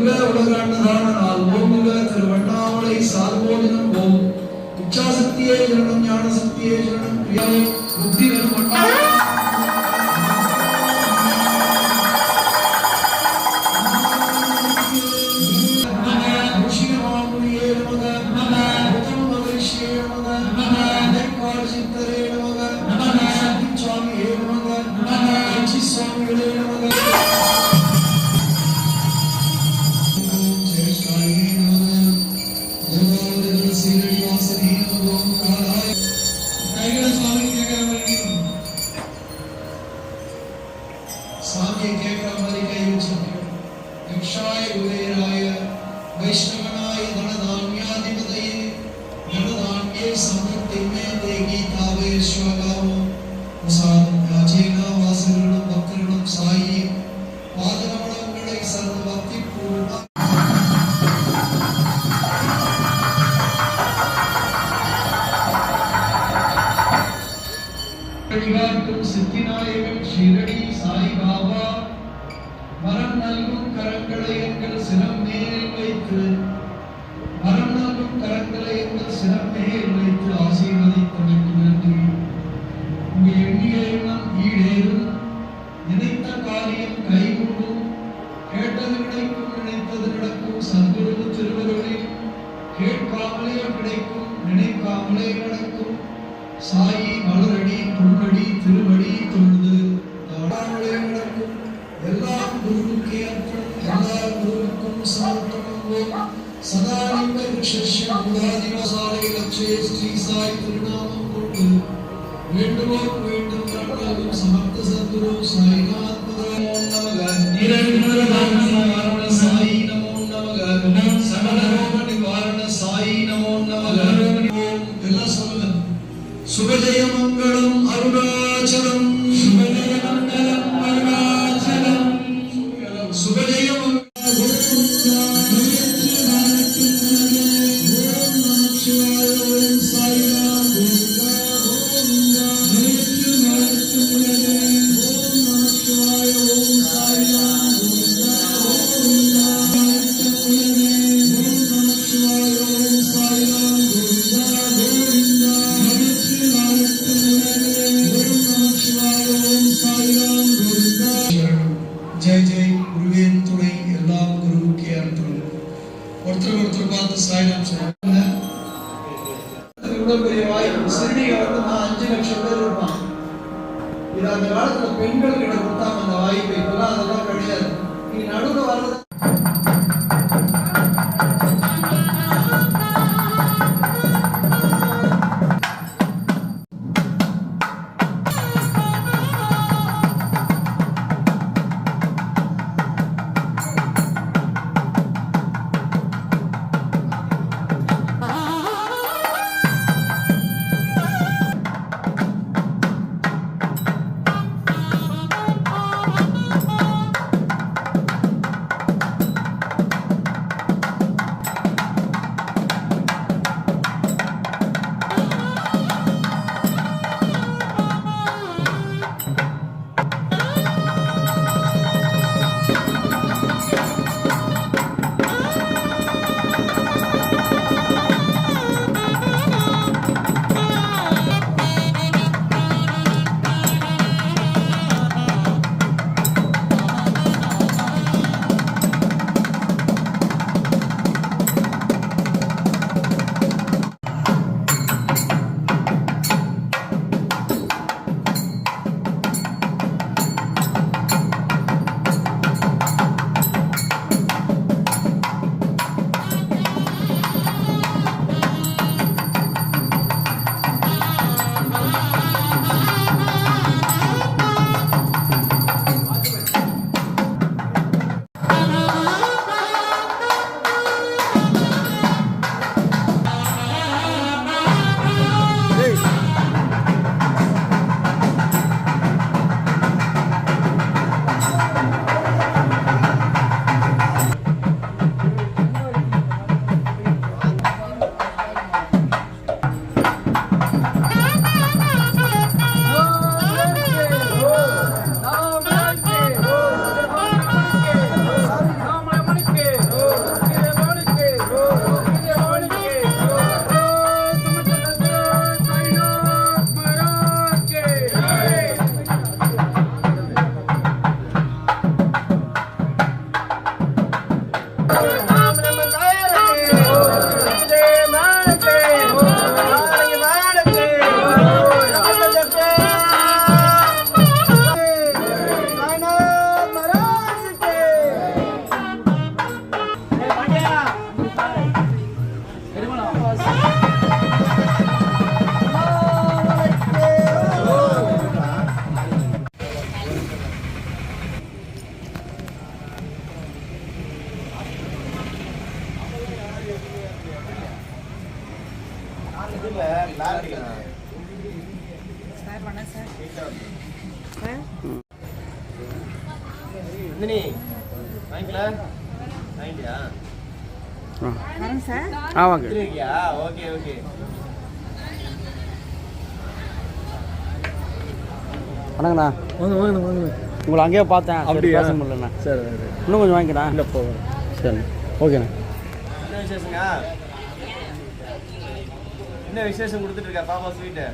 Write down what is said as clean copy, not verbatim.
ஓங்குக உலக அன்னதான நாள் ஓங்குக திருவண்ணாமலை சார்போதினம் ஓம் இச்சாசக்தியே சரணம் ஞான சக்தியே சரணம் பிரியாவே புத்தி வரும் वैष्णवनाय धनधान्याधिपतये धनधान्ये समृद्धि में देगी तावे स्वगावो प्रसादं याचेन वासरणं भक्तरणं साई पादनमणंगळे सर्व भक्ति पूर्ण वழிகாட்டும் சித்திநாயகன் ஷிரடி சாய் பாபா வரம் நல்கும் கரங்களை எங்கள் சிரம் மேல் வைத்து வரம் நல்கும் கரங்களை எங்கள் சிரம் மேல் வைத்து ஆசீர்வதித்தமைக்கு நன்றி. உங்கள் எண்ணிய எண்ணம் ஈடேறும், நினைத்த காரியம் கைகூடும், கேட்டது கிடைக்கும், நினைத்தது நடக்கும். சத்குரு திருவருளில் கேட்காமலே கிடைக்கும், நினைக்காமலே நடக்கும். சாயி மலரடி பொன்னடி திருவடி தொழுது தாடாமலே நடக்கும். எல்லாம் குருவுக்கே அர்ப்பணம், எல்லா குருவுக்கும் சமர்ப்பணம். சதா நிம்மதி சிஷ்யம் உதாதிவசாலை லட்சே ஸ்ரீ சாய் திருநாமம் கொண்டு வேண்டுவோம் வேண்டும் கண்களும் சமர்த்த சத்குரு சாய்நாத் நமக. நிரந்தர சாயி நமோ நமக. சகலரோக நிவாரண சாயி நமோ நமக. ஓம் எல்லாம் சொல்லுங்க. சுபஜய மங்களம் அருணாச்சலம், சுபஜய மங்களம் அருணாச்சலம், சுபஜய மங்களம். जय जय गुरुवेन तुणை எல்லாம் குருவுக்கே அர்ப்பணம். ஒருத்தர் பார்த்து சாய்ராம் சொல்றாங்க. இவ்வளவு பெரிய வாய்ப்பு சிறுடியில வந்து 5 லட்சம் பேர் இருப்பான். இது அந்த காலத்துல பெண்கள் கிட்ட கொடுத்தாங்க அந்த வாய்ப்பு. இப்பெல்லாம் அதெல்லாம் கிடையாது. நீ நடுவுல வர்றது வணக்கம் சார். நந்தினி வாங்கிக்கலாம். வாங்கிட்டியா? வரேன் சார். வாங்க. இருக்கியா? Okay okay. வணக்கண்ணா. வாங்க வாங்க வாங்க. உங்களை அங்கேயே பார்த்தேன். அப்படியா? பேச முடியலண்ணா. சரி இன்னும் கொஞ்சம் வாங்கிக்கிறேன். இல்லை போகிறேன். சரி ஓகேண்ணா. என்ன விசேஷங்க? என்ன விசேஷம் கொடுத்துட்டு இருக்கா பாப்பா ஸ்வீட்டு?